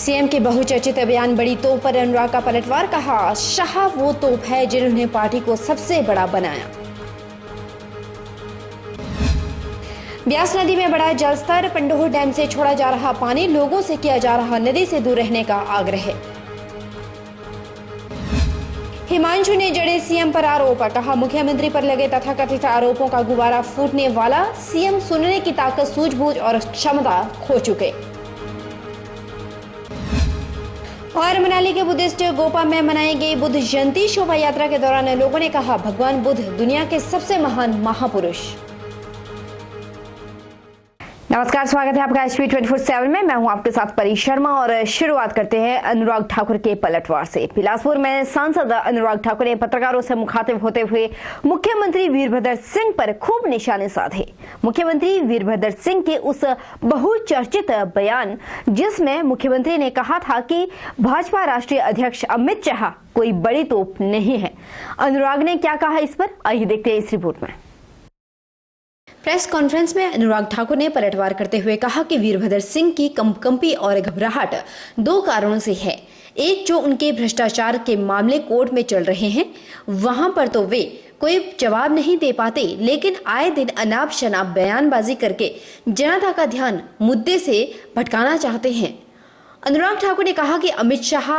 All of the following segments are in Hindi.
सीएम के बहुचर्चित बयान बड़ी तोप पर अनुराग का पलटवार, कहा शाह वो तोप है जिन्होंने पार्टी को सबसे बड़ा बनाया। ब्यास नदी में बढ़ा जलस्तर, पंडोह डैम से छोड़ा जा रहा पानी, लोगों से किया जा रहा नदी से दूर रहने का आग्रह। हिमांशु ने जड़े सीएम पर आरोप, कहा मुख्यमंत्री पर लगे तथाकथित आरोपों का गुब्बारा फूटने वाला, सीएम सुनने की ताकत, सूझबूझ और क्षमता खो चुके। और मनाली के बुद्धिस्ट गोपा में मनाई गई बुद्ध जयंती शोभा यात्रा के दौरान लोगों ने कहा भगवान बुद्ध दुनिया के सबसे महान महापुरुष। नमस्कार, स्वागत है आपका एचपी 24/7 में। मैं हूं आपके साथ परी शर्मा और शुरुआत करते हैं अनुराग ठाकुर के पलटवार से। बिलासपुर में सांसद अनुराग ठाकुर ने पत्रकारों से मुखातिब होते हुए मुख्यमंत्री वीरभद्र सिंह पर खूब निशाने साधे। मुख्यमंत्री वीरभद्र सिंह के उस बहुचर्चित बयान जिसमें मुख्यमंत्री ने कहा था कि भाजपा राष्ट्रीय अध्यक्ष अमित शाह कोई बड़ी तोप नहीं है। अनुराग ने क्या कहा इस पर, आइए देखते हैं इस रिपोर्ट में। प्रेस कॉन्फ्रेंस में अनुराग ठाकुर ने पलटवार करते हुए कहा कि वीरभद्र सिंह की कंपकंपी और घबराहट दो कारणों से है। एक, जो उनके भ्रष्टाचार के मामले कोर्ट में चल रहे हैं, वहां पर तो वे कोई जवाब नहीं दे पाते, लेकिन आए दिन अनाप शनाप बयानबाजी करके जनता का ध्यान मुद्दे से भटकाना चाहते हैं। अनुराग ठाकुर ने कहा कि अमित शाह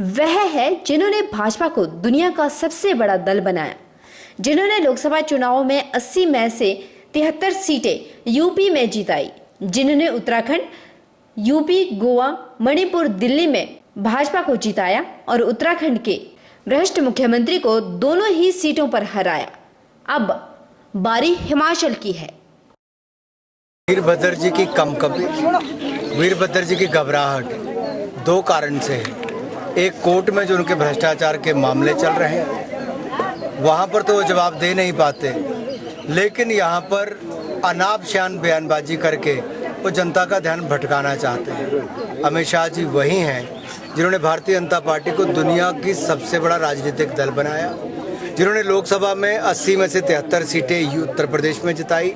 वह है जिन्होंने भाजपा को दुनिया का सबसे बड़ा दल बनाया, जिन्होंने लोकसभा चुनावों में 80 में से 73 सीटें यूपी में जिताई, जिन्होंने उत्तराखंड, यूपी, गोवा, मणिपुर, दिल्ली में भाजपा को जिताया और उत्तराखंड के भ्रष्ट मुख्यमंत्री को दोनों ही सीटों पर हराया। अब बारी हिमाचल की है। वीरभद्र जी की कंपकंपी, वीरभद्र जी की घबराहट दो कारण से है। एक, कोर्ट में जो उनके भ्रष्टाचार के मामले चल रहे हैं, वहां पर तो वो जवाब दे नहीं पाते, लेकिन यहाँ पर अनाप शान बयानबाजी करके वो जनता का ध्यान भटकाना चाहते हैं। अमित शाह जी वही हैं जिन्होंने भारतीय जनता पार्टी को दुनिया की सबसे बड़ा राजनीतिक दल बनाया, जिन्होंने लोकसभा में 80 में से 73 सीटें उत्तर प्रदेश में जिताई,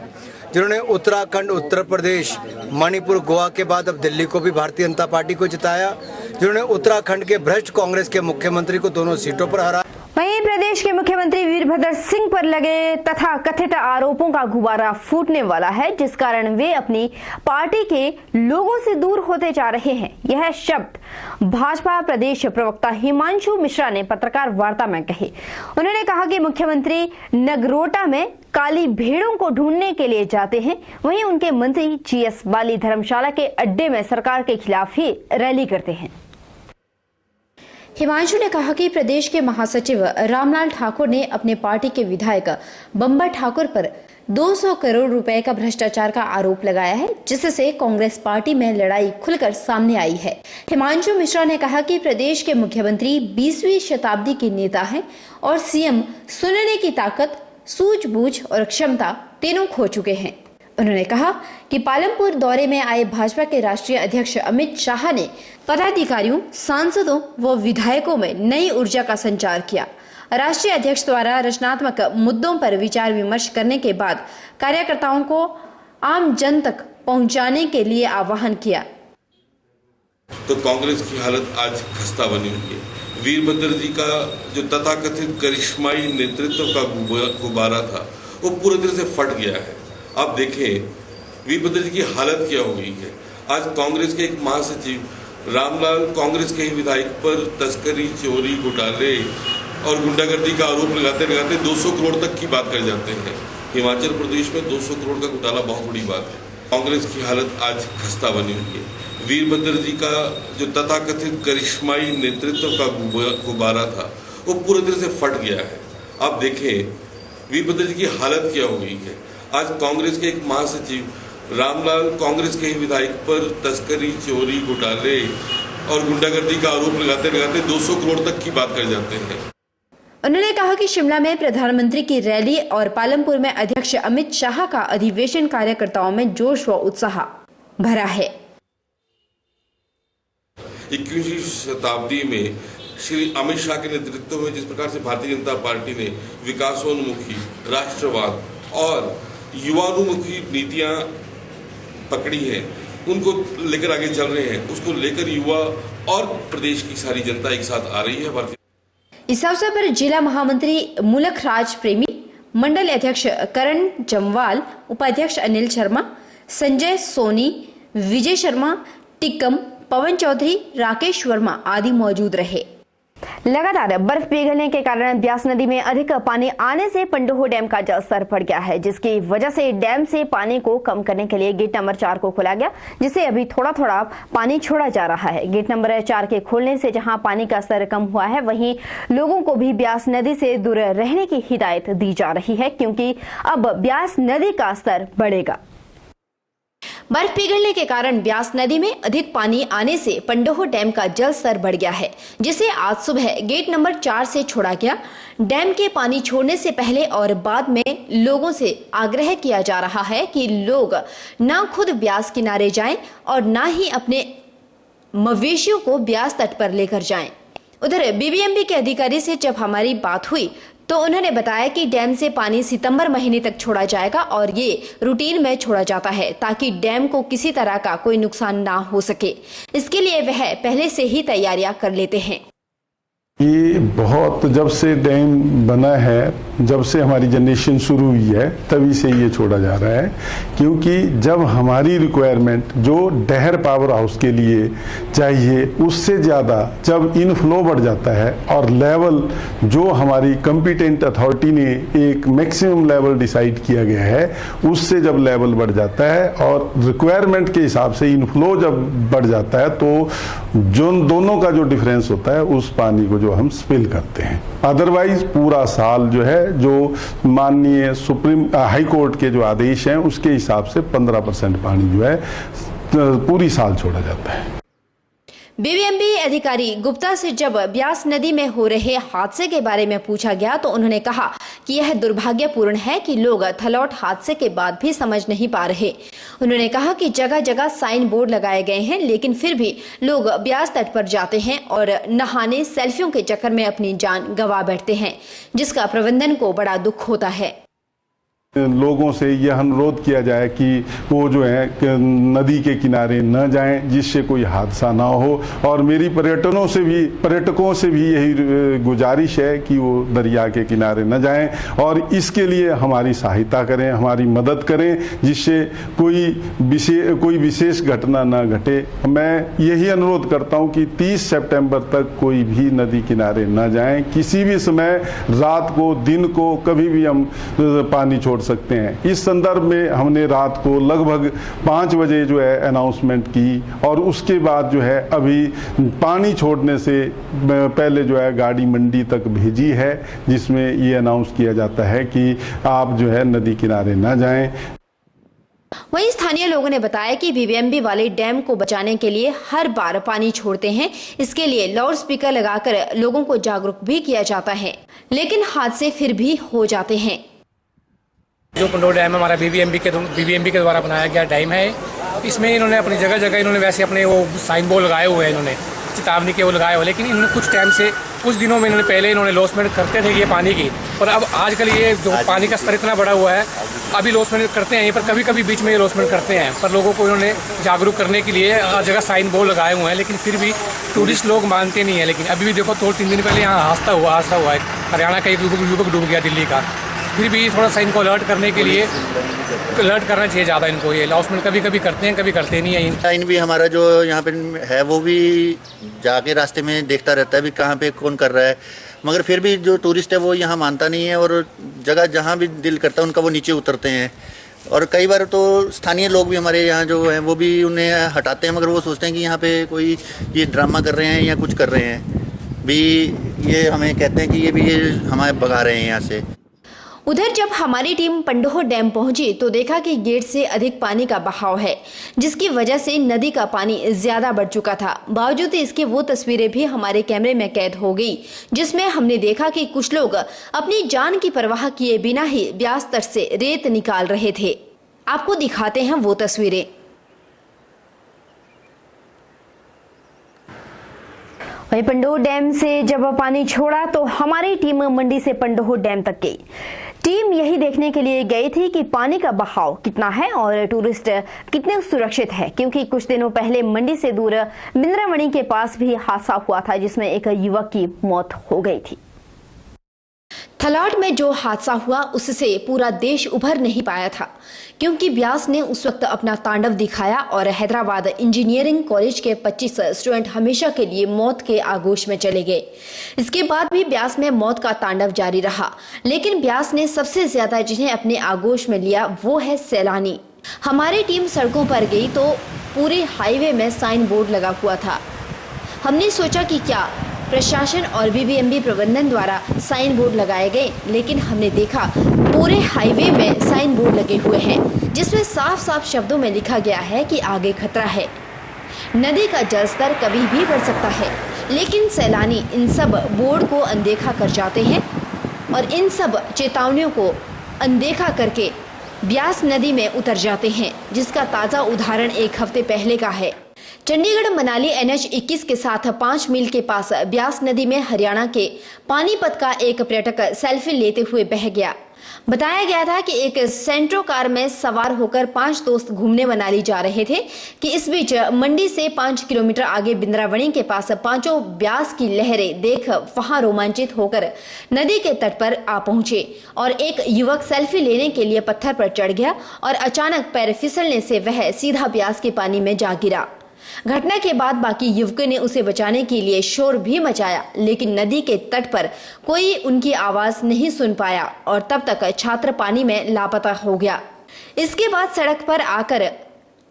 जिन्होंने उत्तराखंड, उत्तर प्रदेश, मणिपुर, गोवा के बाद अब दिल्ली को भी भारतीय जनता पार्टी को जिताया, जिन्होंने उत्तराखंड के भ्रष्ट कांग्रेस के मुख्यमंत्री को दोनों सीटों पर हराया। वहीं प्रदेश के मुख्यमंत्री वीरभद्र सिंह पर लगे तथा कथित आरोपों का गुब्बारा फूटने वाला है, जिस कारण वे अपनी पार्टी के लोगों से दूर होते जा रहे हैं। यह शब्द भाजपा प्रदेश प्रवक्ता हिमांशु मिश्रा ने पत्रकार वार्ता में कहे। उन्होंने कहा कि मुख्यमंत्री नगरोटा में काली भेड़ों को ढूंढने के लिए जाते हैं, वहीं उनके मंत्री जीएस बाली धर्मशाला के अड्डे में सरकार के खिलाफ ही रैली करते हैं। हिमांशु ने कहा कि प्रदेश के महासचिव रामलाल ठाकुर ने अपने पार्टी के विधायक बम्बर ठाकुर पर 200 करोड़ रुपए का भ्रष्टाचार का आरोप लगाया है, जिससे कांग्रेस पार्टी में लड़ाई खुलकर सामने आई है। हिमांशु मिश्रा ने कहा कि प्रदेश के मुख्यमंत्री 20वीं शताब्दी के नेता हैं और सीएम सुनने की ताकत, सूझबूझ और क्षमता तीनों खो चुके हैं। उन्होंने कहा कि पालमपुर दौरे में आए भाजपा के राष्ट्रीय अध्यक्ष अमित शाह ने पदाधिकारियों, सांसदों व विधायकों में नई ऊर्जा का संचार किया। राष्ट्रीय अध्यक्ष द्वारा रचनात्मक मुद्दों पर विचार विमर्श करने के बाद कार्यकर्ताओं को आम जन तक पहुंचाने के लिए आह्वान किया। तो कांग्रेस की हालत आज खस्ता बनी हुई है। वीरभद्र जी का जो तथाकथित करिश्माई नेतृत्व का गुब्बारा था, वो पूरी तरह से फट गया है। अब देखें वीरभद्र जी की हालत क्या हो गई है। आज कांग्रेस के एक महासचिव रामलाल कांग्रेस के ही विधायक पर तस्करी, चोरी, घोटाले और गुंडागर्दी का आरोप लगाते लगाते 200 करोड़ तक की बात कर जाते हैं। हिमाचल प्रदेश में 200 करोड़ का घोटाला बहुत बड़ी बात है। कांग्रेस की हालत आज खस्ता बनी हुई है। वीरभद्र जी का जो तथाकथित करिश्माई नेतृत्व का गुब्बारा था, वो पूरी तरह से फट गया है। अब देखें वीरभद्र जी की हालत क्या हो गई है। आज कांग्रेस के एक महासचिव रामलाल कांग्रेस के ही विधायक पर तस्करी, चोरी, घोटाले और गुंडागर्दी का आरोप लगाते लगाते 200 करोड़ तक की बात कर जाते हैं। उन्होंने कहा कि शिमला में प्रधानमंत्री की रैली और पालमपुर में अध्यक्ष अमित शाह का अधिवेशन कार्यकर्ताओं में जोश व उत्साह भरा है। 21वीं शताब्दी में श्री अमित शाह के नेतृत्व में जिस प्रकार से भारतीय जनता पार्टी ने विकासोन्मुखी, राष्ट्रवाद और युवानुमुखी नीतियां पकड़ी है, उनको लेकर आगे चल रहे हैं, उसको लेकर युवा और प्रदेश की सारी जनता एक साथ आ रही है। भारतीय इस अवसर पर जिला महामंत्री मुलक राज प्रेमी, मंडल अध्यक्ष करण जमवाल, उपाध्यक्ष अनिल शर्मा, संजय सोनी, विजय शर्मा, टिक्कम, पवन चौधरी, राकेश वर्मा आदि मौजूद रहे। लगातार बर्फ पिघलने के कारण ब्यास नदी में अधिक पानी आने से पंडोह डैम का जलस्तर बढ़ गया है, जिसकी वजह से डैम से पानी को कम करने के लिए गेट नंबर 4 को खोला गया, जिससे अभी थोड़ा थोड़ा पानी छोड़ा जा रहा है। गेट नंबर 4 के खोलने से जहां पानी का स्तर कम हुआ है, वहीं लोगों को भी ब्यास नदी से दूर रहने की हिदायत दी जा रही है, क्योंकि अब ब्यास नदी का स्तर बढ़ेगा। बर्फ पिघलने के कारण ब्यास नदी में अधिक पानी आने से पंडोह डैम का जल स्तर बढ़ गया है, जिसे आज सुबह गेट नंबर 4 से छोड़ा गया। डैम के पानी छोड़ने से पहले और बाद में लोगों से आग्रह किया जा रहा है कि लोग न खुद ब्यास किनारे जाएं और न ही अपने मवेशियों को ब्यास तट पर लेकर जाएं। उधर बीबीएमबी के अधिकारी से जब हमारी बात हुई तो उन्होंने बताया कि डैम से पानी सितंबर महीने तक छोड़ा जाएगा और ये रूटीन में छोड़ा जाता है, ताकि डैम को किसी तरह का कोई नुकसान ना हो सके। इसके लिए वह पहले से ही तैयारियां कर लेते हैं। ये बहुत, जब से डैम बना है, जब से हमारी जनरेशन शुरू हुई है, तभी से ये छोड़ा जा रहा है, क्योंकि जब हमारी रिक्वायरमेंट जो डहर पावर हाउस के लिए चाहिए उससे ज़्यादा जब इनफ्लो बढ़ जाता है और लेवल जो हमारी कॉम्पिटेंट अथॉरिटी ने एक मैक्सिमम लेवल डिसाइड किया गया है, उससे जब लेवल बढ़ जाता है और रिक्वायरमेंट के हिसाब से इनफ्लो जब बढ़ जाता है, तो जो दोनों का जो डिफरेंस होता है उस पानी को जो हम स्पिल करते हैं। अदरवाइज पूरा साल जो है, जो माननीय सुप्रीम हाई कोर्ट के जो आदेश हैं उसके हिसाब से 15% पानी जो है पूरी साल छोड़ा जाता है। बीबीएमबी अधिकारी गुप्ता से जब ब्यास नदी में हो रहे हादसे के बारे में पूछा गया तो उन्होंने कहा कि यह दुर्भाग्यपूर्ण है कि लोग थलौट हादसे के बाद भी समझ नहीं पा रहे। उन्होंने कहा कि जगह जगह साइन बोर्ड लगाए गए हैं, लेकिन फिर भी लोग ब्यास तट पर जाते हैं और नहाने, सेल्फियों के चक्कर में अपनी जान गंवा बैठते हैं, जिसका प्रबंधन को बड़ा दुख होता है। लोगों से यह अनुरोध किया जाए कि वो जो है नदी के किनारे न जाएं, जिससे कोई हादसा ना हो। और मेरी पर्यटकों से भी यही गुजारिश है कि वो दरिया के किनारे न जाएं और इसके लिए हमारी सहायता करें, हमारी मदद करें, जिससे कोई विशेष घटना न घटे। मैं यही अनुरोध करता हूं कि 30 सितंबर तक कोई भी नदी किनारे न जाएं। किसी भी समय, रात को, दिन को, कभी भी हम पानी छोड़ सकते हैं। इस संदर्भ में हमने रात को लगभग 5 बजे जो है अनाउंसमेंट की और उसके बाद जो है अभी पानी छोड़ने से पहले जो है गाड़ी मंडी तक भेजी है, जिसमें ये अनाउंस किया जाता है कि आप जो है नदी किनारे ना जाएं। वहीं स्थानीय लोगों ने बताया कि बीबीएमबी वाले डैम को बचाने के लिए हर बार पानी छोड़ते हैं। इसके लिए लाउड स्पीकर लगाकर लोगों को जागरूक भी किया जाता है, लेकिन हादसे फिर भी हो जाते हैं। जो पंडोह डैम हमारा बीबीएमबी के द्वारा बनाया गया डैम है, इसमें इन्होंने अपनी जगह जगह इन्होंने वैसे अपने वो साइन बोर्ड लगाए हुए हैं, इन्होंने चेतावनी के वो लगाए हुए, लेकिन इन्होंने कुछ दिनों में पहले इन्होंने लॉसमेंट करते थे ये पानी की, और अब आजकल ये जो पानी का स्तर इतना बढ़ा हुआ है, अभी लॉसमेंट करते हैं, पर कभी कभी बीच में ये लॉसमेंट करते हैं। पर लोगों को इन्होंने जागरूक करने के लिए हर जगह साइन बोर्ड लगाए हुए हैं, लेकिन फिर भी टूरिस्ट लोग मानते नहीं है। लेकिन अभी भी देखो 2-3 दिन पहले यहाँ हादसा हुआ है, हरियाणा का एक युवक डूब गया, दिल्ली का। फिर भी थोड़ा सा इनको अलर्ट करने के लिए अलर्ट करना चाहिए ज़्यादा इनको। ये लॉसमेंट कभी कभी करते हैं, कभी करते नहीं है। साइन भी हमारा जो यहाँ पे है वो भी जाके रास्ते में देखता रहता है भी कहाँ पे कौन कर रहा है, मगर फिर भी जो टूरिस्ट है वो यहाँ मानता नहीं है और जगह जहाँ भी दिल करता है उनका वो नीचे उतरते हैं। और कई बार तो स्थानीय लोग भी हमारे यहाँ जो हैं वो भी उन्हें हटाते हैं, मगर वो सोचते हैं कि यहाँ पे कोई ये ड्रामा कर रहे हैं या कुछ कर रहे हैं, भी ये हमें कहते हैं कि ये हमें भगा रहे हैं यहाँ से। उधर जब हमारी टीम पंडोह डैम पहुंची तो देखा कि गेट से अधिक पानी का बहाव है, जिसकी वजह से नदी का पानी ज्यादा बढ़ चुका था। बावजूद इसके वो तस्वीरें भी हमारे कैमरे में कैद हो गई, जिसमें हमने देखा कि कुछ लोग अपनी जान की परवाह किए बिना ही ब्यास तट से रेत निकाल रहे थे। आपको दिखाते हैं वो तस्वीरें। वहीं पंडोह डैम से जब पानी छोड़ा तो हमारी टीम मंडी से पंडोह डैम तक गई, टीम यही देखने के लिए गई थी कि पानी का बहाव कितना है और टूरिस्ट कितने सुरक्षित है, क्योंकि कुछ दिनों पहले मंडी से दूर बिंद्रावणी के पास भी हादसा हुआ था जिसमें एक युवक की मौत हो गई थी। थलाट में जो हादसा हुआ उससे पूरा देश उभर नहीं पाया था, क्योंकि ब्यास ने उस वक्त अपना तांडव दिखाया और हैदराबाद इंजीनियरिंग कॉलेज के 25 स्टूडेंट हमेशा के लिए मौत के आगोश में चले गए। इसके बाद भी ब्यास में मौत का तांडव जारी रहा, लेकिन ब्यास ने सबसे ज्यादा जिन्हें अपने आगोश में लिया वो है सैलानी। हमारी टीम सड़कों पर गई तो पूरे हाईवे में साइन बोर्ड लगा हुआ था। हमने सोचा कि क्या प्रशासन और बीबीएमबी प्रबंधन द्वारा साइन बोर्ड लगाए गए, लेकिन हमने देखा पूरे हाईवे में साइन बोर्ड लगे हुए हैं जिसमें साफ साफ शब्दों में लिखा गया है कि आगे खतरा है, नदी का जलस्तर कभी भी बढ़ सकता है। लेकिन सैलानी इन सब बोर्ड को अनदेखा कर जाते हैं और इन सब चेतावनियों को अनदेखा करके ब्यास नदी में उतर जाते हैं, जिसका ताज़ा उदाहरण एक हफ्ते पहले का है। चंडीगढ़ मनाली NH 21 के साथ 5 मील के पास ब्यास नदी में हरियाणा के पानीपत का एक पर्यटक सेल्फी लेते हुए बह गया। बताया गया था कि एक सेंट्रो कार में सवार होकर 5 दोस्त घूमने मनाली जा रहे थे कि इस बीच मंडी से 5 किलोमीटर आगे बिंद्रावणी के पास पांचों ब्यास की लहरें देख वहां रोमांचित होकर नदी के तट पर आ पहुंचे और एक युवक सेल्फी लेने के लिए पत्थर पर चढ़ गया और अचानक पैर फिसलने से वह सीधा ब्यास के पानी में जा गिरा। घटना के बाद बाकी युवकों ने उसे बचाने के लिए शोर भी मचाया, लेकिन नदी के तट पर कोई उनकी आवाज नहीं सुन पाया और तब तक छात्र पानी में लापता हो गया। इसके बाद सड़क पर आकर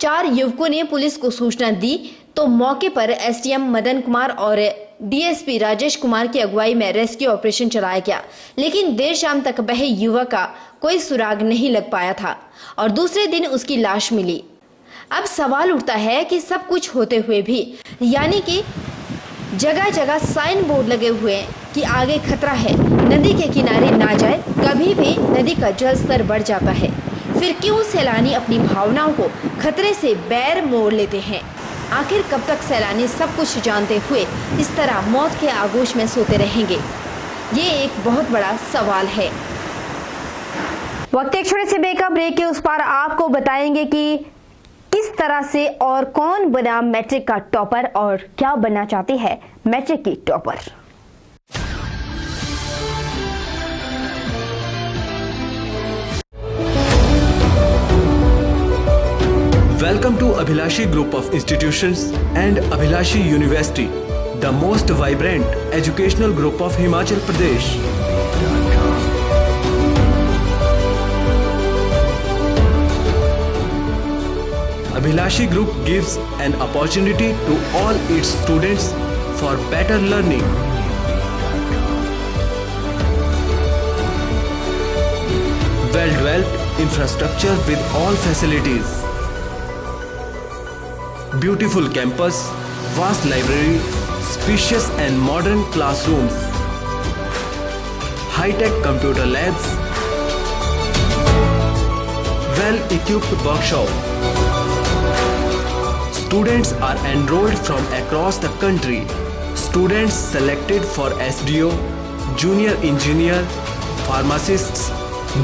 4 युवकों ने पुलिस को सूचना दी तो मौके पर SDM मदन कुमार और DSP राजेश कुमार की अगुवाई में रेस्क्यू ऑपरेशन चलाया गया, लेकिन देर शाम तक वह युवक का कोई सुराग नहीं लग पाया था और दूसरे दिन उसकी लाश मिली। अब सवाल उठता है कि सब कुछ होते हुए भी, यानी कि जगह जगह साइन बोर्ड लगे हुए हैं कि आगे खतरा है, नदी के किनारे ना जाए, कभी भी नदी का जल स्तर बढ़ जाता है, फिर क्यों सैलानी अपनी भावनाओं को खतरे से बैर मोड़ लेते हैं? आखिर कब तक सैलानी सब कुछ जानते हुए इस तरह मौत के आगोश में सोते रहेंगे? ये एक बहुत बड़ा सवाल है। वक्त एक छोटे से ब्रेक के उस पार आपको बताएंगे कि किस तरह से और कौन बना मैट्रिक का टॉपर और क्या बनना चाहती है मैट्रिक की topper. Welcome to Abhilashi Group of Institutions and Abhilashi University, the most vibrant educational group of Himachal Pradesh. Abhilashi Group gives an opportunity to all its students for better learning. Well-developed infrastructure with all facilities. Beautiful campus, vast library, spacious and modern classrooms. High-tech computer labs. Well-equipped workshop. Students are enrolled from across the country. Students selected for SDO, junior engineer, pharmacists,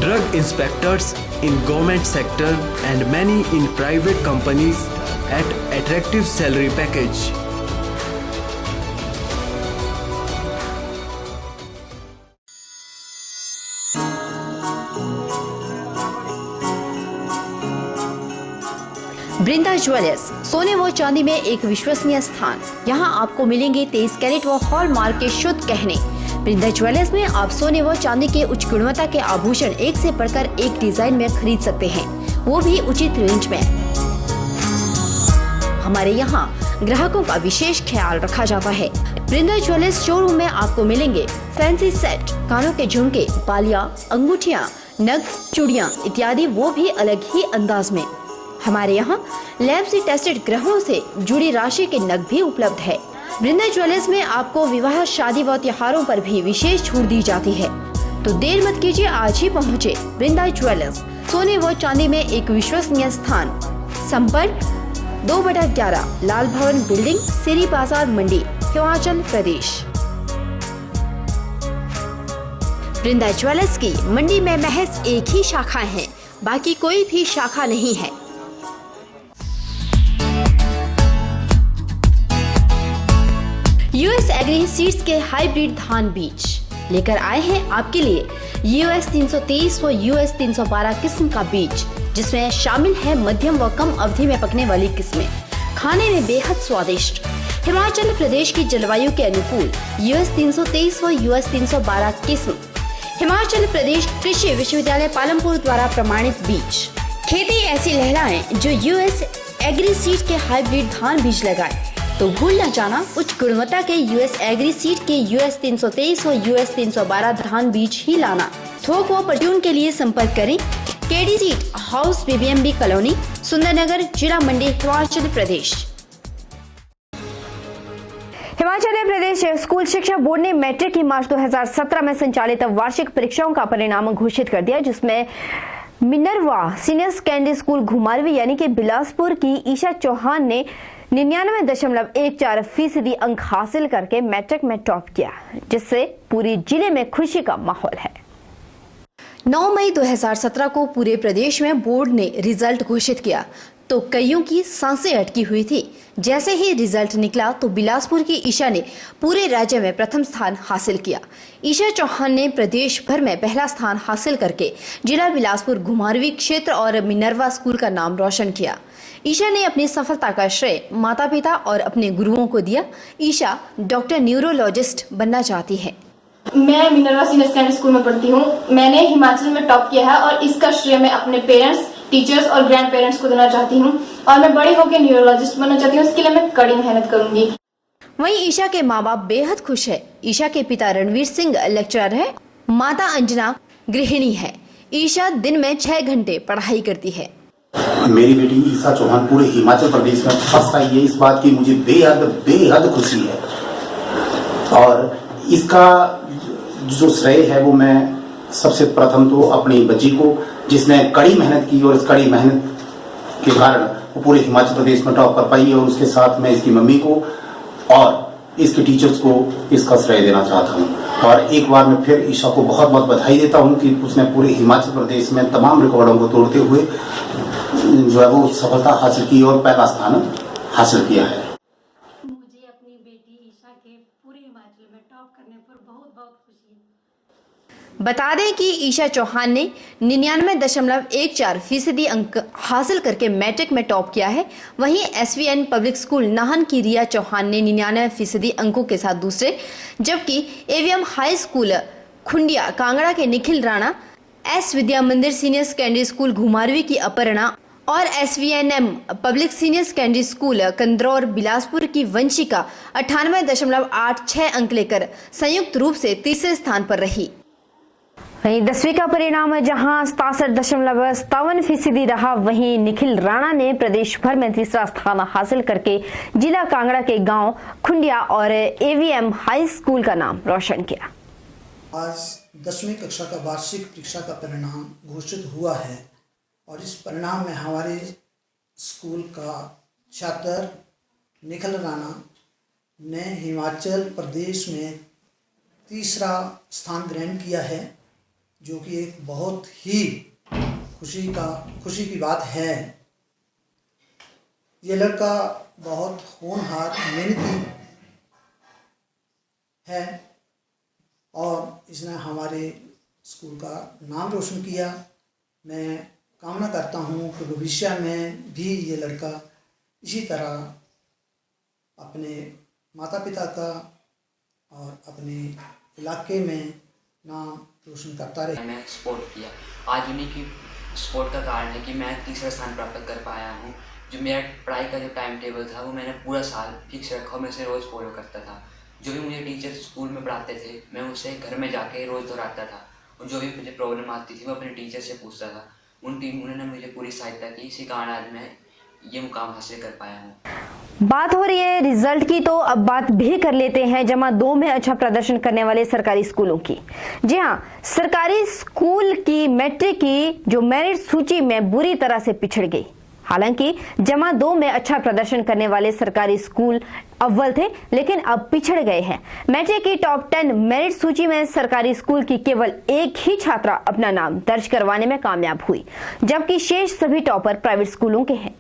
drug inspectors in government sector and many in private companies at attractive salary package. Brinda jewellers, सोने व चांदी में एक विश्वसनीय स्थान। यहाँ आपको मिलेंगे 23 कैरेट व हॉलमार्क के शुद्ध गहने। बृंदा ज्वेलर्स में आप सोने व चांदी के उच्च गुणवत्ता के आभूषण एक से बढ़कर एक डिजाइन में खरीद सकते हैं, वो भी उचित रेंज में। हमारे यहाँ ग्राहकों का विशेष ख्याल रखा जाता है। बृंदा ज्वेलर्स शोरूम में आपको मिलेंगे फैंसी सेट, कानों के झुमके, बालियां, अंगूठियां, नग, चूड़ियां इत्यादि, वो भी अलग ही अंदाज में। हमारे यहाँ लैब से टेस्टेड ग्रहों से जुड़ी राशि के नग भी उपलब्ध है। बृंदा ज्वेलर्स में आपको विवाह, शादी व त्योहारों पर भी विशेष छूट दी जाती है, तो देर मत कीजिए, आज ही पहुँचे बृंदा ज्वेलर्स, सोने व चांदी में एक विश्वसनीय स्थान। संपर्क 2/11 लाल भवन बिल्डिंग, सिरी बाजार, मंडी, हिमाचल प्रदेश। वृंदा ज्वेलर्स की मंडी में महज एक ही शाखा है, बाकी कोई भी शाखा नहीं है। यूएस एग्री सीड्स के हाइब्रिड धान बीज लेकर आए हैं आपके लिए यूएस 323 व यूएस 312 किस्म का बीज, जिसमें शामिल है मध्यम व कम अवधि में पकने वाली किस्में, खाने में बेहद स्वादिष्ट। हिमाचल प्रदेश की जलवायु के अनुकूल यूएस 323 व यूएस 312 किस्म हिमाचल प्रदेश कृषि विश्वविद्यालय पालमपुर द्वारा प्रमाणित बीज। खेती ऐसी लहराएं जो यूएस एग्री सीड के हाइब्रिड धान बीज लगाए, तो भूल न जाना उच्च गुणवत्ता के यूएस एग्री सीड के यूएस 323 व यूएस 312 धान बीज ही लाना। थोक व परचून के लिए संपर्क करें KD seed house BBMB colony, Sundarnagar, जिला मंडी, हिमाचल प्रदेश। हिमाचल प्रदेश स्कूल शिक्षा बोर्ड ने मैट्रिक की मार्च 2017 में संचालित वार्षिक परीक्षाओं का परिणाम घोषित कर दिया, जिसमें मिनरवा सीनियर सेकेंडरी स्कूल घुमारवी यानी कि बिलासपुर की ईशा चौहान ने 99.14% अंक हासिल करके मैट्रिक में टॉप किया, जिससे पूरे जिले में खुशी का माहौल है। 9 मई 2017 को पूरे प्रदेश में बोर्ड ने रिजल्ट घोषित किया तो कईयों की सांसें अटकी हुई थी। जैसे ही रिजल्ट निकला तो बिलासपुर की ईशा ने पूरे राज्य में प्रथम स्थान हासिल किया। ईशा चौहान ने प्रदेश भर में पहला स्थान हासिल करके जिला बिलासपुर घुमारवी क्षेत्र और मिनरवा स्कूल का नाम रोशन किया। ईशा ने अपनी सफलता का श्रेय माता पिता और अपने गुरुओं को दिया। ईशा डॉक्टर न्यूरोलॉजिस्ट बनना चाहती है। मैं मिनरवा सीनियर सेकेंडरी स्कूल में पढ़ती हूँ। मैंने हिमाचल में टॉप किया है और इसका श्रेय मैं अपने पेरेंट्स, टीचर्स और ग्रैंड पेरेंट्स को देना चाहती हूँ और मैं बड़ी होकर न्यूरोलॉजिस्ट बनना चाहती हूँ। इसके लिए मैं कड़ी मेहनत करूंगी। वहीं ईशा के माँ बाप बेहद खुश है। ईशा के पिता रणवीर सिंह लेक्चरर है, माता अंजना गृहिणी है। ईशा दिन में 6 घंटे पढ़ाई करती है। मेरी बेटी ईशा चौहान पूरे हिमाचल प्रदेश में फर्स्ट आई है, इस बात की मुझे बेहद खुशी है और इसका जो श्रेय है वो मैं सबसे प्रथम तो अपनी बच्ची को, जिसने कड़ी मेहनत की और इस कड़ी मेहनत के कारण वो पूरे हिमाचल प्रदेश में टॉप कर पाई, और उसके साथ मैं इसकी मम्मी को और इसके टीचर्स को इसका श्रेय देना चाहता हूँ। और एक बार मैं फिर ईशा को बहुत बहुत बधाई देता हूँ कि उसने पूरे हिमाचल प्रदेश में तमाम रिकॉर्डों को तोड़ते हुए जो है वो सफलता हासिल की और पहला स्थान हासिल किया है। मुझे अपनी बेटी ईशा के पूरे हिमाचल में टॉप करने पर बहुत बहुत खुशी है। बता दें कि ईशा चौहान ने 99.14% अंक हासिल करके मैट्रिक में टॉप किया है। वहीं एसवीएन पब्लिक स्कूल नाहन की रिया चौहान ने 99% अंकों के साथ दूसरे, जबकि एवीएम हाई स्कूल खुंडिया कांगड़ा के निखिल राणा, एस विद्या मंदिर सीनियर सेकेंडरी स्कूल घुमारवी की अपर्णा और SVNM public senior secondary school Kandraur Bilaspur की वंशिका 98.86 अंक लेकर संयुक्त रूप से तीसरे स्थान पर रही। वहीं 10वीं का परिणाम जहां 67.57% रहा, वहीं निखिल राणा ने प्रदेश भर में तीसरा स्थान हासिल करके जिला कांगड़ा के गांव खुंडिया और एवीएम हाई स्कूल का नाम रोशन किया। आज 10वीं कक्षा का वार्षिक परीक्षा का परिणाम घोषित हुआ है और इस परिणाम में हमारे स्कूल का छात्र निखिल राणा ने हिमाचल प्रदेश में तीसरा स्थान ग्रहण किया है, जो कि एक बहुत ही खुशी की बात है। ये लड़का बहुत होनहार, मेहनती है और इसने हमारे स्कूल का नाम रोशन किया। मैं कामना करता हूँ कि भविष्य में भी ये लड़का इसी तरह अपने माता पिता का और अपने इलाके में नाम रोशन करता रहे। मैंने स्पोर्ट किया, आज उन्हीं की स्पोर्ट का कारण है कि मैं तीसरा स्थान प्राप्त कर पाया हूँ। जो मेरा पढ़ाई का जो टाइम टेबल था वो मैंने पूरा साल फिक्स रखा, मैं उसे रोज़ फॉलो करता था। जो भी मुझे टीचर स्कूल में पढ़ाते थे मैं उससे घर में जाके रोज़ दोहराता था और जो भी मुझे प्रॉब्लम आती थी मैं अपने टीचर से पूछता था। उन्होंने मुझे पूरी सहायता की, इसी कारण आज मैं ये मुकाम हासिल कर पाया हूँ। बात हो रही है रिजल्ट की, तो अब बात भी कर लेते हैं जमा 2 में अच्छा प्रदर्शन करने वाले सरकारी स्कूलों की। जी हां, सरकारी स्कूल की मैट्रिक की जो मेरिट सूची में बुरी तरह से पिछड़ गई, हालांकि जमा 2 में अच्छा प्रदर्शन करने वाले सरकारी स्कूल अव्वल थे, लेकिन अब पिछड़ गए हैं। मैट्रिक की टॉप 10 मेरिट सूची में सरकारी स्कूल की केवल एक ही छात्रा अपना नाम दर्ज करवाने में कामयाब हुई, जबकि शेष सभी टॉपर प्राइवेट स्कूलों के हैं।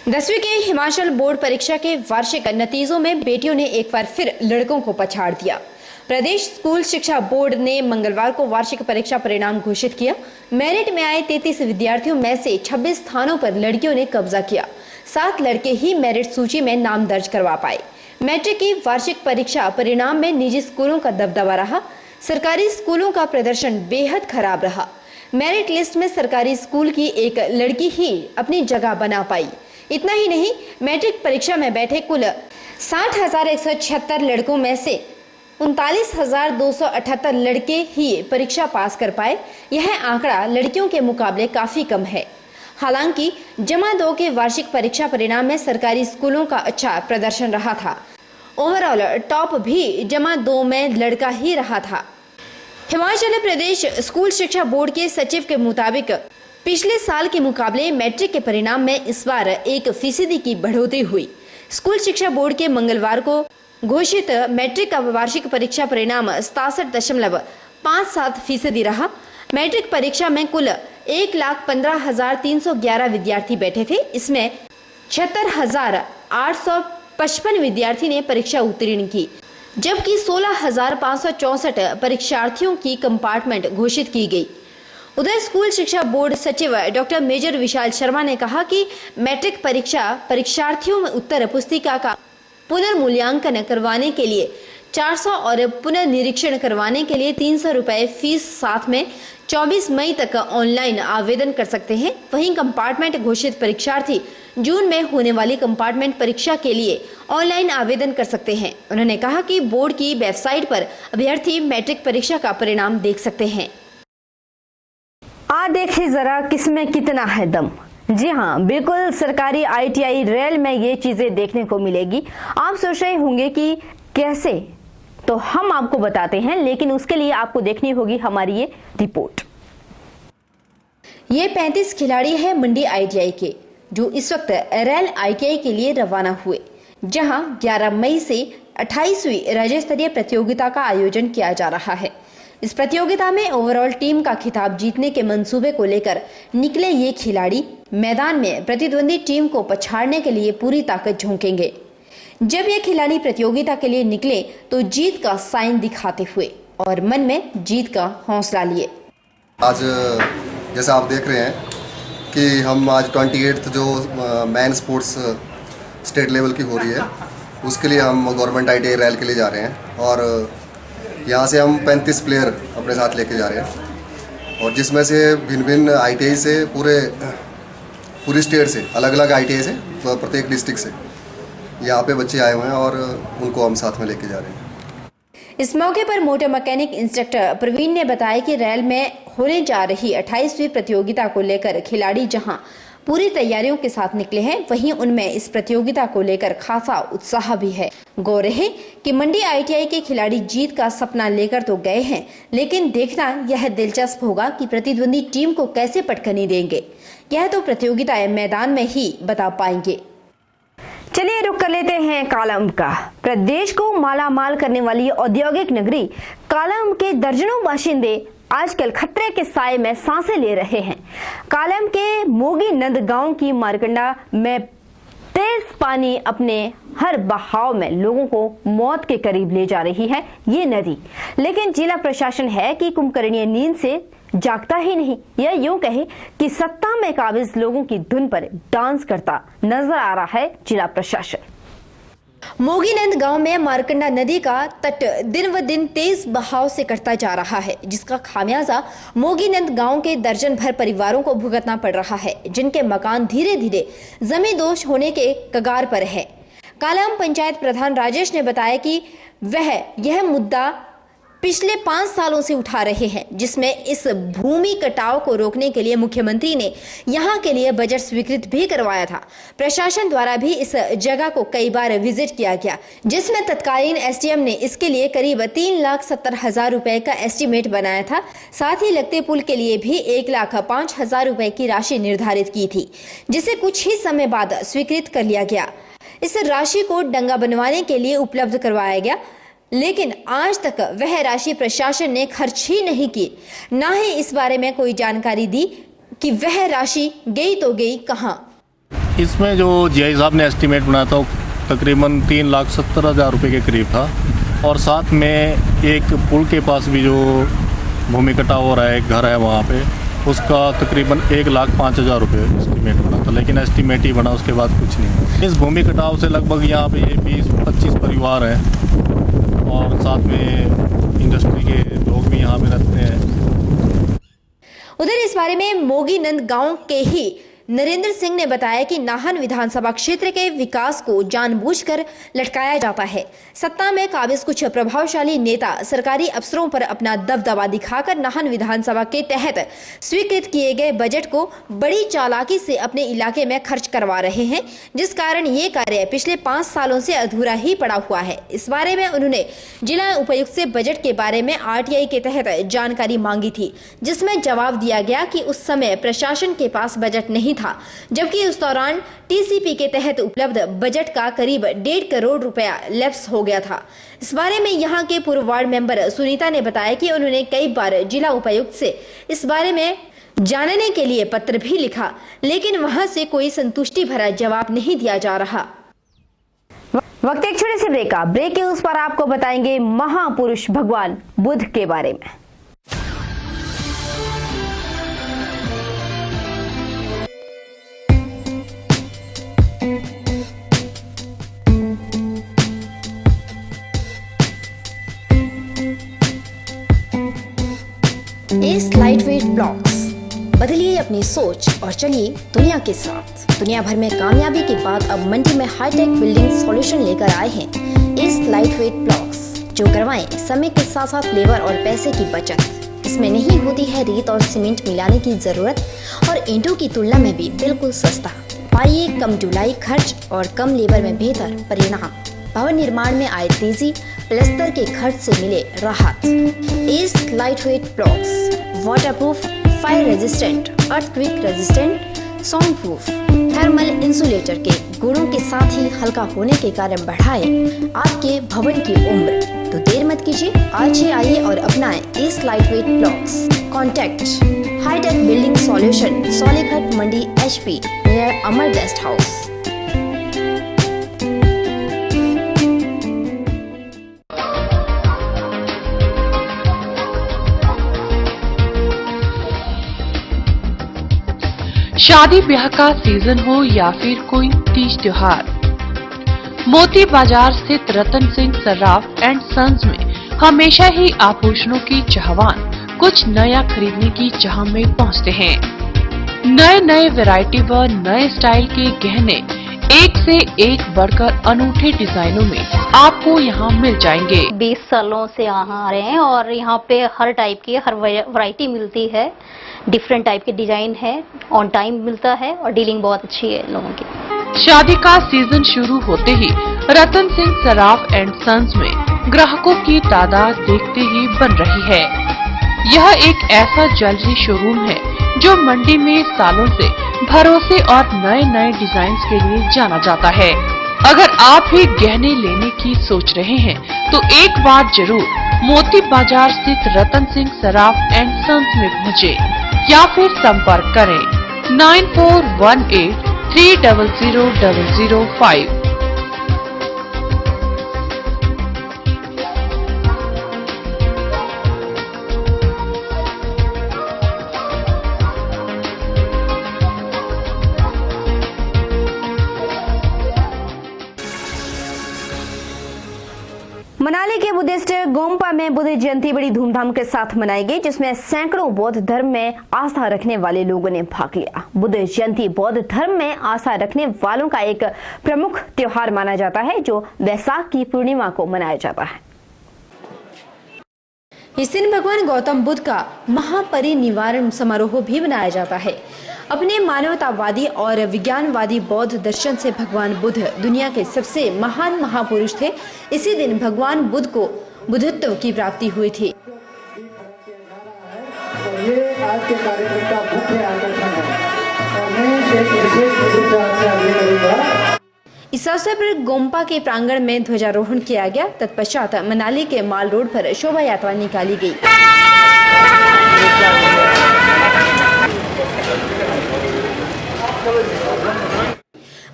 10वीं के हिमाचल बोर्ड परीक्षा के वार्षिक नतीजों में बेटियों ने एक बार फिर लड़कों को पछाड़ दिया। प्रदेश स्कूल शिक्षा बोर्ड ने मंगलवार को वार्षिक परीक्षा परिणाम घोषित किया। मेरिट में आए 33 विद्यार्थियों में से 26 स्थानों पर लड़कियों ने कब्जा किया। 7 लड़के ही मेरिट सूची में नाम दर्ज करवा पाए। मैट्रिक की वार्षिक परीक्षा परिणाम में निजी स्कूलों का दबदबा रहा। सरकारी स्कूलों का प्रदर्शन बेहद खराब रहा। मेरिट लिस्ट में सरकारी स्कूल की एक लड़की ही अपनी जगह बना पाई। इतना ही नहीं, मैट्रिक परीक्षा में बैठे कुल 60,176 लड़कों में से 39,278 लड़के ही परीक्षा पास कर पाए। यह आंकड़ा लड़कियों के मुकाबले काफी कम है। हालांकि जमा 2 के वार्षिक परीक्षा परिणाम में सरकारी स्कूलों का अच्छा प्रदर्शन रहा था। ओवरऑल टॉप भी जमा 2 में लड़का ही रहा था। हिमाचल प्रदेश स्कूल शिक्षा बोर्ड के सचिव के मुताबिक पिछले साल के मुकाबले मैट्रिक के परिणाम में इस बार 1% की बढ़ोतरी हुई। स्कूल शिक्षा बोर्ड के मंगलवार को घोषित मैट्रिक का वार्षिक परीक्षा परिणाम 67.57% रहा। मैट्रिक परीक्षा में कुल 1,15,311 विद्यार्थी बैठे थे। इसमें 76,855 विद्यार्थी ने परीक्षा उत्तीर्ण की, जबकि 16,564 परीक्षार्थियों की कंपार्टमेंट घोषित की गई। उधर स्कूल शिक्षा बोर्ड सचिव डॉक्टर मेजर विशाल शर्मा ने कहा कि मैट्रिक परीक्षा परीक्षार्थियों में उत्तर पुस्तिका का पुनर्मूल्यांकन करवाने के लिए 400 और पुनर्निरीक्षण करवाने के लिए 300 रुपए फीस, साथ में 24 मई तक ऑनलाइन आवेदन कर सकते हैं। वहीं कंपार्टमेंट घोषित परीक्षार्थी जून में होने वाली कंपार्टमेंट परीक्षा के लिए ऑनलाइन आवेदन कर सकते हैं। उन्होंने कहा कि बोर्ड की वेबसाइट पर अभ्यर्थी मैट्रिक परीक्षा का परिणाम देख सकते हैं। देखिए जरा किसमें कितना है दम। जी हाँ, बिल्कुल सरकारी ITI रेल में ये चीजें देखने को मिलेगी। आप सोच रहे होंगे कि कैसे, तो हम आपको बताते हैं, लेकिन उसके लिए आपको देखनी होगी हमारी ये रिपोर्ट। ये 35 खिलाड़ी हैं मंडी ITI के, जो इस वक्त रेल ITI के लिए रवाना हुए, जहां 11 मई से 28वीं राज्य स्तरीय प्रतियोगिता का आयोजन किया जा रहा है। इस प्रतियोगिता में ओवरऑल टीम का खिताब जीतने के मंसूबे को लेकर निकले ये खिलाड़ी मैदान में प्रतिद्वंदी टीम को पछाड़ने के लिए पूरी ताकत झोंकेंगे। जब ये खिलाड़ी प्रतियोगिता के लिए निकले तो जीत का साइन दिखाते हुए और मन में जीत का हौसला लिए। आज जैसा आप देख रहे हैं कि हम आज 28th जो मैन स्पोर्ट्स स्टेट लेवल की हो रही है, उसके लिए हम गवर्नमेंट ITI रेल के लिए जा रहे हैं और यहाँ से हम 35 प्लेयर अपने साथ लेके जा रहे हैं, और जिसमें से भिन्न भिन्न ITI से पूरी स्टेट से, अलग अलग ITI से, प्रत्येक डिस्ट्रिक्ट से यहाँ पे बच्चे आए हुए हैं और उनको हम साथ में लेके जा रहे हैं। इस मौके पर मोटर मैकेनिक इंस्ट्रक्टर प्रवीण ने बताया कि रेल में होने जा रही 28वीं प्रतियोगिता को लेकर खिलाड़ी जहां पूरी तैयारियों के साथ निकले हैं, वहीं उनमें इस प्रतियोगिता को लेकर खासा उत्साह भी है। गौर है कि मंडी ITI के खिलाड़ी जीत का सपना लेकर तो गए हैं, लेकिन देखना यह दिलचस्प होगा कि प्रतिद्वंदी टीम को कैसे पटखनी देंगे। यह तो प्रतियोगिता मैदान में ही बता पाएंगे। चलिए रुक कर लेते हैं कालम का। प्रदेश को मालामाल करने वाली औद्योगिक नगरी कालम के दर्जनों बाशिंदे आजकल खतरे के साए में सांसें ले रहे हैं। कालम के मोगी नंद गांव की मारकंडा में तेज पानी अपने हर बहाव में लोगों को मौत के करीब ले जा रही है ये नदी, लेकिन जिला प्रशासन है कि कुंभकर्णीय नींद से जागता ही नहीं, या यूं कहे कि सत्ता में काबिज लोगों की धुन पर डांस करता नजर आ रहा है जिला प्रशासन। मोगीनंद गांव में मारकंडा नदी का तट दिन व दिन तेज बहाव से कटता जा रहा है, जिसका खामियाजा मोगीनंद गांव के दर्जन भर परिवारों को भुगतना पड़ रहा है, जिनके मकान धीरे धीरे जमींदोज होने के कगार पर है। कालम पंचायत प्रधान राजेश ने बताया कि वह यह मुद्दा पिछले 5 सालों से उठा रहे हैं, जिसमें इस भूमि कटाव को रोकने के लिए मुख्यमंत्री ने यहां के लिए बजट स्वीकृत भी करवाया था। प्रशासन द्वारा भी इस जगह को कई बार विजिट किया गया, जिसमें तत्कालीन एसडीएम ने इसके लिए करीब 3,70,000 रुपए का एस्टीमेट बनाया था। साथ ही लगते पुल के लिए भी 1,05,000 रुपए की राशि निर्धारित की थी, जिसे कुछ ही समय बाद स्वीकृत कर लिया गया। इस राशि को डंगा बनवाने के लिए उपलब्ध करवाया गया, लेकिन आज तक वह राशि प्रशासन ने खर्च ही नहीं की, ना ही इस बारे में कोई जानकारी दी कि वह राशि गई तो गई कहां। इसमें जो जीआई साहब ने एस्टीमेट बनाया था तकरीबन 3,70,000 रुपये के करीब था, और साथ में एक पुल के पास भी जो भूमि कटाव हो रहा है, एक घर है वहाँ पे, उसका तकरीबन 1,05,000 रुपये एस्टीमेट बना था, लेकिन एस्टीमेट ही बना, उसके बाद कुछ नहीं। इस भूमि कटाव से लगभग यहाँ पे 20-25 परिवार हैं, और साथ में इंडस्ट्री के लोग भी यहाँ पे रहते हैं। उधर इस बारे में मोगीनंद गांव के ही नरेंद्र सिंह ने बताया कि नाहन विधानसभा क्षेत्र के विकास को जानबूझकर लटकाया जाता है। सत्ता में काबिज कुछ प्रभावशाली नेता सरकारी अफसरों पर अपना दबदबा दिखाकर नाहन विधानसभा के तहत स्वीकृत किए गए बजट को बड़ी चालाकी से अपने इलाके में खर्च करवा रहे हैं, जिस कारण ये कार्य पिछले 5 सालों से अधूरा ही पड़ा हुआ है। इस बारे में उन्होंने जिला उपायुक्त से बजट के बारे में आरटीआई के तहत जानकारी मांगी थी, जिसमें जवाब दिया गया कि उस समय प्रशासन के पास बजट नहीं था, जबकि उस दौरान टीसीपी के तहत उपलब्ध बजट का करीब 1.5 करोड़ रुपया लैप्स हो गया था। इस बारे में यहां के पूर्व वार्ड मेंबर सुनीता ने बताया कि उन्होंने कई बार जिला उपायुक्त से इस बारे में जानने के लिए पत्र भी लिखा, लेकिन वहां से कोई संतुष्टि भरा जवाब नहीं दिया जा रहा। वक्त एक छोटे से ब्रेक का। ब्रेक के उस पर आपको बताएंगे महापुरुष भगवान बुद्ध के बारे में। एस लाइटवेट ब्लॉक्स, बदलिए अपनी सोच और चलिए दुनिया के साथ। दुनिया भर में कामयाबी के बाद अब मंडी में हाईटेक बिल्डिंग सॉल्यूशन लेकर आए हैं एस लाइटवेट ब्लॉक्स, जो करवाएं समय के साथ साथ लेबर और पैसे की बचत। इसमें नहीं होती है रेत और सीमेंट मिलाने की जरूरत और ईंटों की तुलना में भी बिल्कुल सस्ता। पाइए कम ढुलाई खर्च और कम लेबर में बेहतर परिणाम। भवन निर्माण में आए तेजी, प्लस्तर के खर्च से मिले राहत। S lightweight blocks waterproof, fire resistant, earthquake resistant, sound proof, thermal insulator के गुणों के साथ ही हल्का होने के कारण बढ़ाए आपके भवन की उम्र। तो देर मत कीजिए, आज ही आइए और अपनाएं एस lightweight blocks. Contact hitech building solution, Soleghat Mandi HP, near Amar guest house. शादी ब्याह का सीजन हो या फिर कोई तीज त्योहार, मोती बाजार स्थित रतन सिंह सर्राफ एंड सन्स में हमेशा ही आभूषणों की चाहवान कुछ नया खरीदने की चाह में पहुंचते हैं। नए नए वैरायटी व नए स्टाइल के गहने एक से एक बढ़कर अनूठे डिजाइनों में आपको यहाँ मिल जाएंगे। 20 सालों से यहाँ आ रहे हैं और यहाँ पे हर टाइप की हर वैरायटी मिलती है, डिफरेंट टाइप के डिजाइन है, ऑन टाइम मिलता है और डीलिंग बहुत अच्छी है लोगों की। शादी का सीजन शुरू होते ही रतन सिंह सर्राफ एंड सन्स में ग्राहकों की तादाद देखते ही बन रही है। यह एक ऐसा ज्वेलरी शोरूम है जो मंडी में सालों से भरोसे और नए नए डिजाइन के लिए जाना जाता है। अगर आप भी गहने लेने की सोच रहे हैं तो एक बार जरूर मोती बाजार स्थित रतन सिंह सर्राफ एंड सन्स में पहुँचे या फिर संपर्क करें 9418 300005। मनाली के बुद्धिस्ट गोम्पा में बुद्ध जयंती बड़ी धूमधाम के साथ मनाई गई, जिसमें सैकड़ों बौद्ध धर्म में आस्था रखने वाले लोगों ने भाग लिया। बुद्ध जयंती बौद्ध धर्म में आस्था रखने वालों का एक प्रमुख त्योहार माना जाता है, जो वैशाख की पूर्णिमा को मनाया जाता है। इस दिन भगवान गौतम बुद्ध का महापरिनिर्वाण समारोह भी मनाया जाता है। अपने मानवतावादी और विज्ञानवादी बौद्ध दर्शन से भगवान बुद्ध दुनिया के सबसे महान महापुरुष थे। इसी दिन भगवान बुद्ध को बुद्धत्व की प्राप्ति हुई थी। ये आज के कार्यक्रम का मुख्य आकर्षण है और मैं एक विशेष रूप से आपसे आगे करूंगा। इस अवसर पर गोम्पा के प्रांगण में ध्वजारोहण किया गया। तत्पश्चात मनाली के माल रोड पर शोभा यात्रा निकाली गई।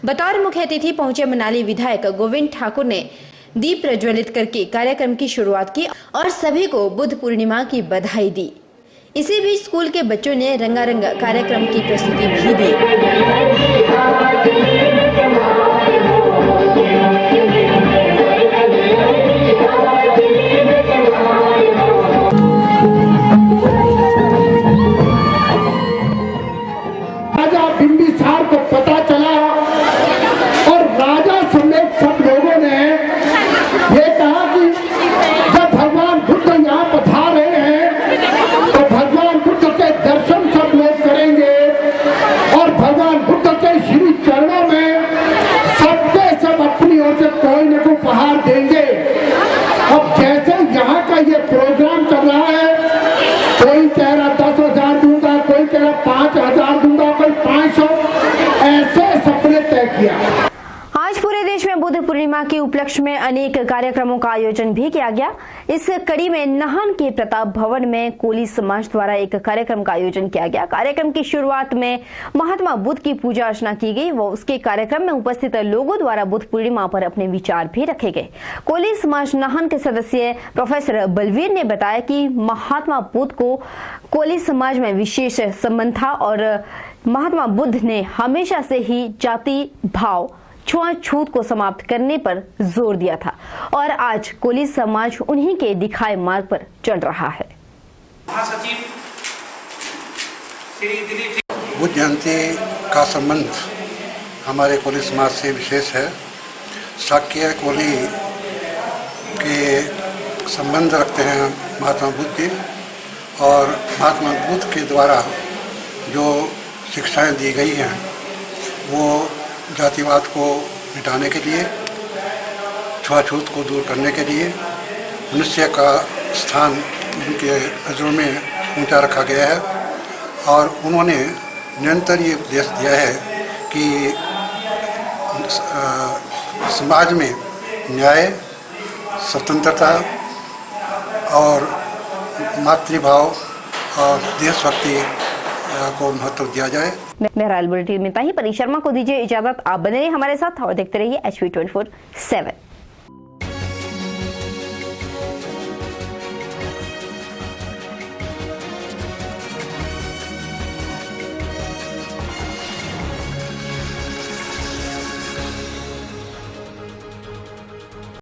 बतौर मुख्य अतिथि पहुंचे मनाली विधायक गोविंद ठाकुर ने दीप प्रज्वलित करके कार्यक्रम की शुरुआत की और सभी को बुद्ध पूर्णिमा की बधाई दी। इसी बीच स्कूल के बच्चों ने रंगारंग कार्यक्रम की प्रस्तुति भी दी। राजा बिंबिसार को पता चला और राजा समेत सब लोगों ने ये कहा कि जब भगवान बुद्ध यहाँ पधार रहे हैं तो भगवान बुद्ध के दर्शन सब लोग करेंगे और भगवान बुद्ध के श्री चरणों में सबके सब अपनी ओर से कोई न कोई उपहार देंगे। अब जैसे यहाँ का ये प्रोग्राम चल रहा है, कोई कह रहा 10,000 दूंगा, कोई कह रहा 5,000 दूंगा, कोई 500, ऐसे सबने तय किया। आज पूरे देश में बुद्ध पूर्णिमा के उपलक्ष्य में अनेक कार्यक्रमों का आयोजन भी किया गया। इस कड़ी में नाहन के प्रताप भवन में कोली समाज द्वारा एक कार्यक्रम का आयोजन किया गया। कार्यक्रम की शुरुआत में महात्मा बुद्ध की पूजा अर्चना की गई व उसके कार्यक्रम में उपस्थित लोगों द्वारा बुद्ध पूर्णिमा पर अपने विचार भी रखे गए। कोली समाज नाहन के सदस्य प्रोफेसर बलवीर ने बताया कि महात्मा बुद्ध को कोली समाज में विशेष संबंध था और महात्मा बुद्ध ने हमेशा से ही जाति भाव छुआछूत को समाप्त करने पर जोर दिया था और आज कोली समाज उन्हीं के दिखाए मार्ग पर चल रहा है। बुद्ध जयंती का संबंध हमारे कोली समाज से विशेष है। शाक्य कोली के संबंध रखते हैं महात्मा बुद्ध जी और महात्मा बुद्ध के द्वारा जो शिक्षाएं दी गई हैं वो जातिवाद को मिटाने के लिए, छुआछूत को दूर करने के लिए मनुष्य का स्थान उनके नज़रों में ऊंचा रखा गया है और उन्होंने निरंतर ये उपदेश दिया है कि समाज में न्याय, स्वतंत्रता और मातृभाव और देशभक्ति को महत्व दिया जाए। बहरहाल बुलेटिन में इतना ही। परी शर्मा को दीजिए इजाजत। आप बने रहिए हमारे साथ और देखते रहिए HV24/7।